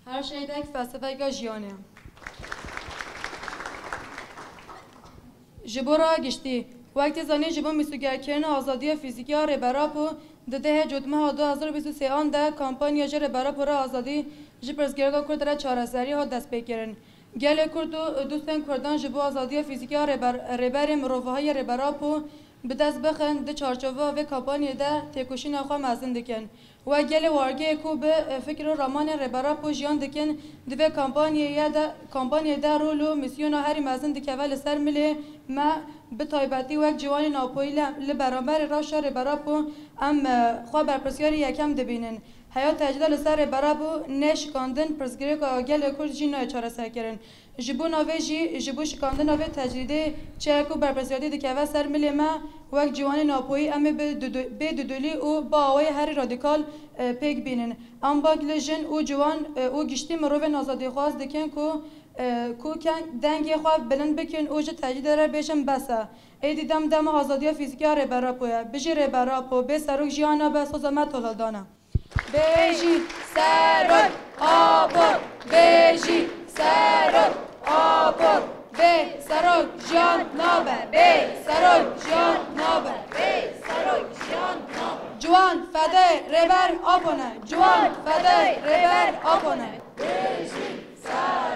هر شيء دك فلسفه کا جیانه جبورا گشتی وقتی زنی جبو میسوگر کردن آزادی فیزیکی ها براپو دده جدمه 2023 آن ده کمپانیا جر براپو را آزادی جبرزگرگا کرد را چارەسەری ها دست بکرن گل کرد و دوستان کردان جبو آزادی فیزیکی ها ربر مروفهای ربراپو به دست بخن ده چارچوبه و کمپانی ده تکوشین آخوا مزن دکن و گل وارگه کو به فکر رامان ربراپو جیان دکن دوی کمپانی ده رول و میسیون هری مزن دکول سر ملی ما به تایبتی وقت جوانی ناپوی لبرابر راشا ربراپو ام خواه برپرسیاری یکم دبینن حیات تجدال سر ربراپو نشکاندن پرسگیری که آگل کرد جی نای چاره سر کرن جبو ناوی جی جبو شکاندن ناوی تجدیده چه کو برپرسیاری دکول سر ملی ما وقت جوانی ناپوی ام به دودولی و با آوای هری رادیکال پیک بینن ام با گلجن او جوان او گشتی مروه نازادی خواست دکن کو دنگی خواه بلند بکن اوج تجدید را بیشم بسه ای دیدم دم آزادی فیزیکی ره براپویا بجی ره براپو به سروک جیانا به سوزمت تولدانا بیجی سروک آپو بیجی سروک آپو به سروک جیان نابه به سروک جیان نابه به سروک جیان نابه جوان فدای ربر آپونه جوان فدای ربر آپونه بیجی سروک